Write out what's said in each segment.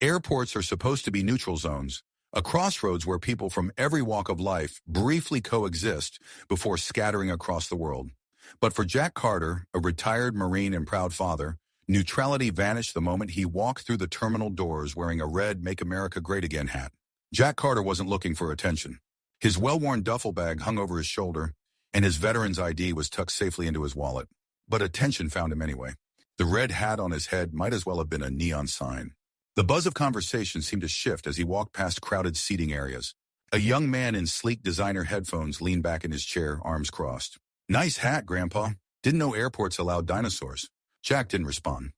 Airports are supposed to be neutral zones, a crossroads where people from every walk of life briefly coexist before scattering across the world. But for Jack Carter, a retired Marine and proud father, neutrality vanished the moment he walked through the terminal doors wearing a red Make America Great Again hat. Jack Carter wasn't looking for attention. His well-worn duffel bag hung over his shoulder, and his veteran's ID was tucked safely into his wallet. But attention found him anyway. The red hat on his head might as well have been a neon sign. The buzz of conversation seemed to shift as he walked past crowded seating areas. A young man in sleek designer headphones leaned back in his chair, arms crossed. "Nice hat, Grandpa. Didn't know airports allowed dinosaurs." Jack didn't respond.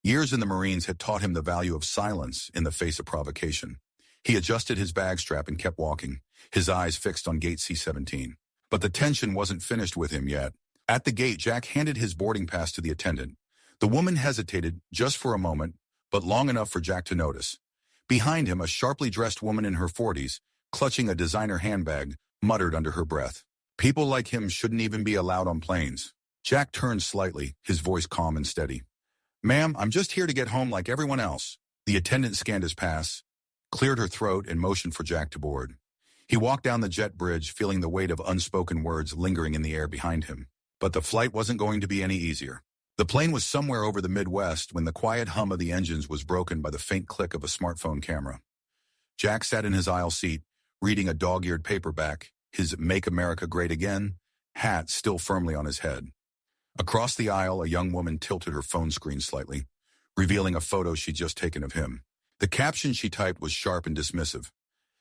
Years in the Marines had taught him the value of silence in the face of provocation. He adjusted his bag strap and kept walking, his eyes fixed on gate C-17. But the tension wasn't finished with him yet. At the gate, Jack handed his boarding pass to the attendant. The woman hesitated just for a moment, but long enough for Jack to notice. Behind him, a sharply dressed woman in her 40s, clutching a designer handbag, muttered under her breath, "People like him shouldn't even be allowed on planes." Jack turned slightly, his voice calm and steady. "Ma'am, I'm just here to get home like everyone else." The attendant scanned his pass, cleared her throat, and motioned for Jack to board. He walked down the jet bridge, feeling the weight of unspoken words lingering in the air behind him. But the flight wasn't going to be any easier. The plane was somewhere over the Midwest when the quiet hum of the engines was broken by the faint click of a smartphone camera. Jack sat in his aisle seat, reading a dog-eared paperback, his Make America Great Again hat still firmly on his head. Across the aisle, a young woman tilted her phone screen slightly, revealing a photo she'd just taken of him. The caption she typed was sharp and dismissive.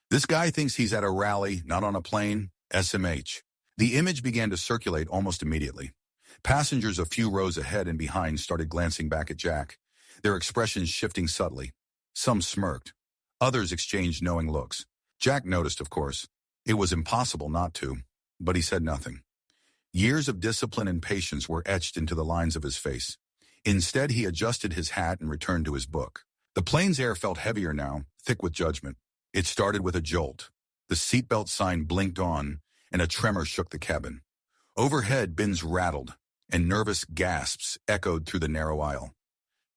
"This guy thinks he's at a rally, not on a plane. SMH." The image began to circulate almost immediately. Passengers a few rows ahead and behind started glancing back at Jack, their expressions shifting subtly. Some smirked. Others exchanged knowing looks. Jack noticed, of course. It was impossible not to, but he said nothing. Years of discipline and patience were etched into the lines of his face. Instead, he adjusted his hat and returned to his book. The plane's air felt heavier now, thick with judgment. It started with a jolt. The seatbelt sign blinked on, and a tremor shook the cabin. Overhead, bins rattled, and nervous gasps echoed through the narrow aisle.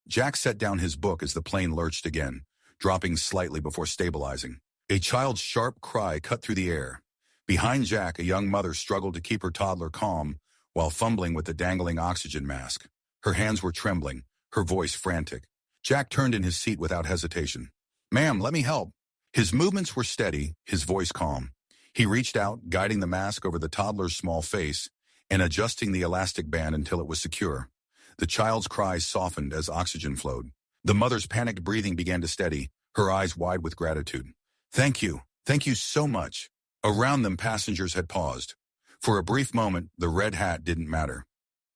Jack set down his book as the plane lurched again, dropping slightly before stabilizing. A child's sharp cry cut through the air. Behind Jack, a young mother struggled to keep her toddler calm while fumbling with the dangling oxygen mask. Her hands were trembling, her voice frantic. Jack turned in his seat without hesitation. "Ma'am, let me help." His movements were steady, his voice calm. He reached out, guiding the mask over the toddler's small face and adjusting the elastic band until it was secure. The child's cries softened as oxygen flowed. The mother's panicked breathing began to steady, her eyes wide with gratitude. Thank you so much." Around them, passengers had paused. For a brief moment, the red hat didn't matter.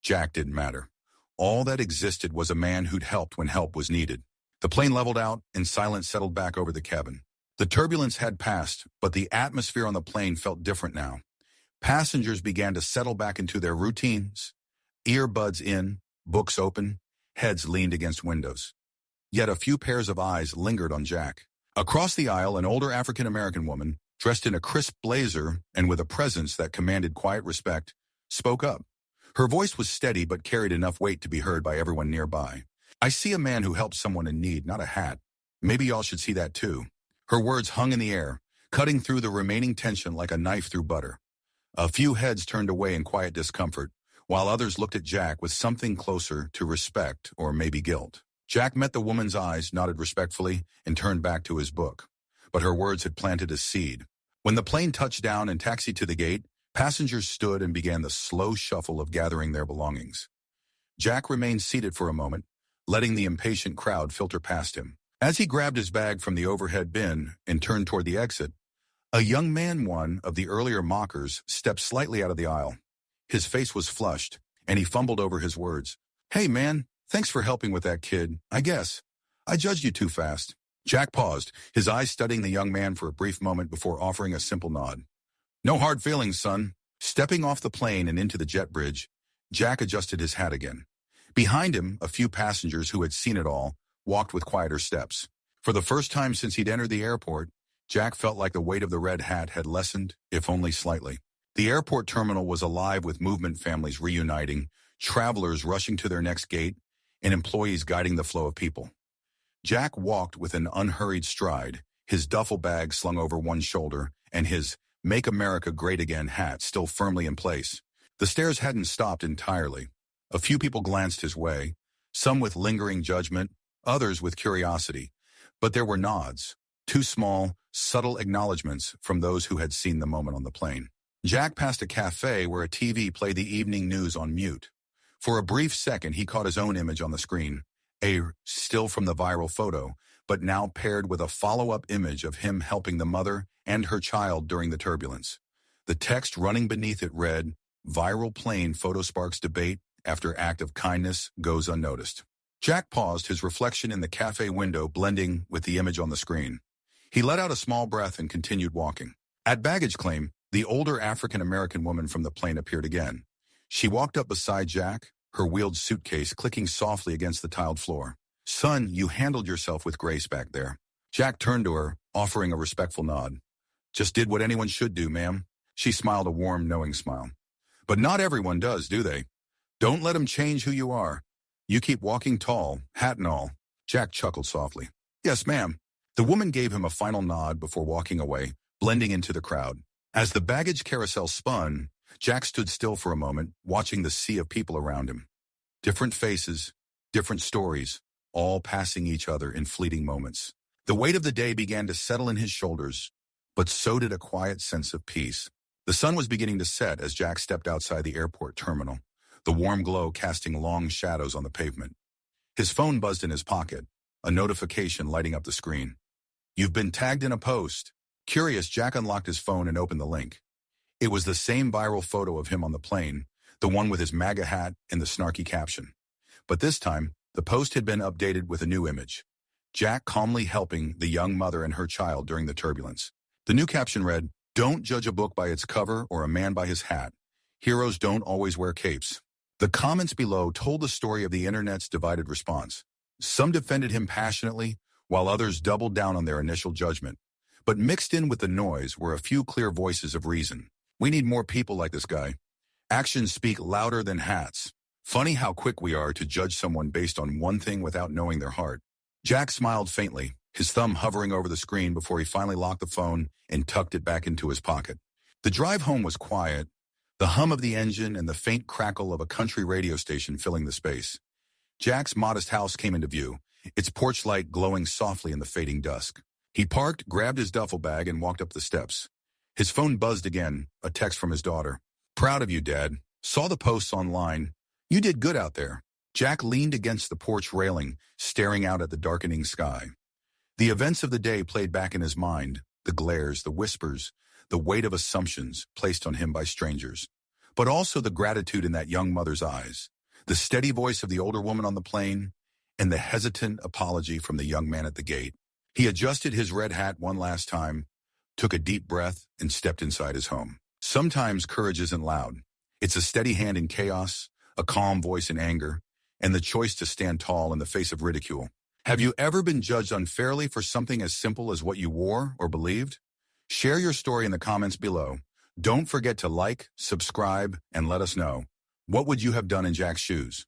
Jack didn't matter. All that existed was a man who'd helped when help was needed. The plane leveled out, and silence settled back over the cabin. The turbulence had passed, but the atmosphere on the plane felt different now. Passengers began to settle back into their routines, earbuds in, books open, heads leaned against windows. Yet a few pairs of eyes lingered on Jack. Across the aisle, an older African-American woman, dressed in a crisp blazer and with a presence that commanded quiet respect, spoke up. Her voice was steady but carried enough weight to be heard by everyone nearby. "I see a man who helps someone in need, not a hat. Maybe y'all should see that too." Her words hung in the air, cutting through the remaining tension like a knife through butter. A few heads turned away in quiet discomfort, while others looked at Jack with something closer to respect or maybe guilt. Jack met the woman's eyes, nodded respectfully, and turned back to his book. But her words had planted a seed. When the plane touched down and taxied to the gate, passengers stood and began the slow shuffle of gathering their belongings. Jack remained seated for a moment, letting the impatient crowd filter past him. As he grabbed his bag from the overhead bin and turned toward the exit, a young man, one of the earlier mockers, stepped slightly out of the aisle. His face was flushed, and he fumbled over his words. "Hey, man, thanks for helping with that kid, I guess. I judged you too fast." Jack paused, his eyes studying the young man for a brief moment before offering a simple nod. "No hard feelings, son." Stepping off the plane and into the jet bridge, Jack adjusted his hat again. Behind him, a few passengers who had seen it all walked with quieter steps. For the first time since he'd entered the airport, Jack felt like the weight of the red hat had lessened, if only slightly. The airport terminal was alive with movement families reuniting, travelers rushing to their next gate, and employees guiding the flow of people. Jack walked with an unhurried stride, his duffel bag slung over one shoulder and his "Make America Great Again" hat still firmly in place. The stares hadn't stopped entirely. A few people glanced his way, some with lingering judgment, others with curiosity. But there were nods, two small, subtle acknowledgments from those who had seen the moment on the plane. Jack passed a cafe where a TV played the evening news on mute. For a brief second, he caught his own image on the screen, a still from the viral photo, but now paired with a follow-up image of him helping the mother and her child during the turbulence. The text running beneath it read, "Viral plane photo sparks debate after act of kindness goes unnoticed." Jack paused, his reflection in the cafe window blending with the image on the screen. He let out a small breath and continued walking. At baggage claim, the older African-American woman from the plane appeared again. She walked up beside Jack, her wheeled suitcase clicking softly against the tiled floor. "Son, you handled yourself with grace back there." Jack turned to her, offering a respectful nod. "Just did what anyone should do, ma'am." She smiled a warm, knowing smile. "But not everyone does, do they? Don't let them change who you are. You keep walking tall, hat and all." Jack chuckled softly. "Yes, ma'am." The woman gave him a final nod before walking away, blending into the crowd. As the baggage carousel spun, Jack stood still for a moment, watching the sea of people around him. Different faces, different stories, all passing each other in fleeting moments. The weight of the day began to settle in his shoulders, but so did a quiet sense of peace. The sun was beginning to set as Jack stepped outside the airport terminal, the warm glow casting long shadows on the pavement. His phone buzzed in his pocket, a notification lighting up the screen. "You've been tagged in a post." Curious, Jack unlocked his phone and opened the link. It was the same viral photo of him on the plane, the one with his MAGA hat and the snarky caption. But this time, the post had been updated with a new image. Jack calmly helping the young mother and her child during the turbulence. The new caption read, "Don't judge a book by its cover or a man by his hat. Heroes don't always wear capes." The comments below told the story of the internet's divided response. Some defended him passionately, while others doubled down on their initial judgment. But mixed in with the noise were a few clear voices of reason. "We need more people like this guy. Actions speak louder than hats. Funny how quick we are to judge someone based on one thing without knowing their heart." Jack smiled faintly, his thumb hovering over the screen before he finally locked the phone and tucked it back into his pocket. The drive home was quiet, the hum of the engine and the faint crackle of a country radio station filling the space. Jack's modest house came into view, its porch light glowing softly in the fading dusk. He parked, grabbed his duffel bag, and walked up the steps. His phone buzzed again, a text from his daughter. "Proud of you, Dad. Saw the posts online. You did good out there." Jack leaned against the porch railing, staring out at the darkening sky. The events of the day played back in his mind, the glares, the whispers, the weight of assumptions placed on him by strangers. But also the gratitude in that young mother's eyes, the steady voice of the older woman on the plane, and the hesitant apology from the young man at the gate. He adjusted his red hat one last time, took a deep breath, and stepped inside his home. Sometimes courage isn't loud. It's a steady hand in chaos, a calm voice in anger, and the choice to stand tall in the face of ridicule. Have you ever been judged unfairly for something as simple as what you wore or believed? Share your story in the comments below. Don't forget to like, subscribe, and let us know. What would you have done in Jack's shoes?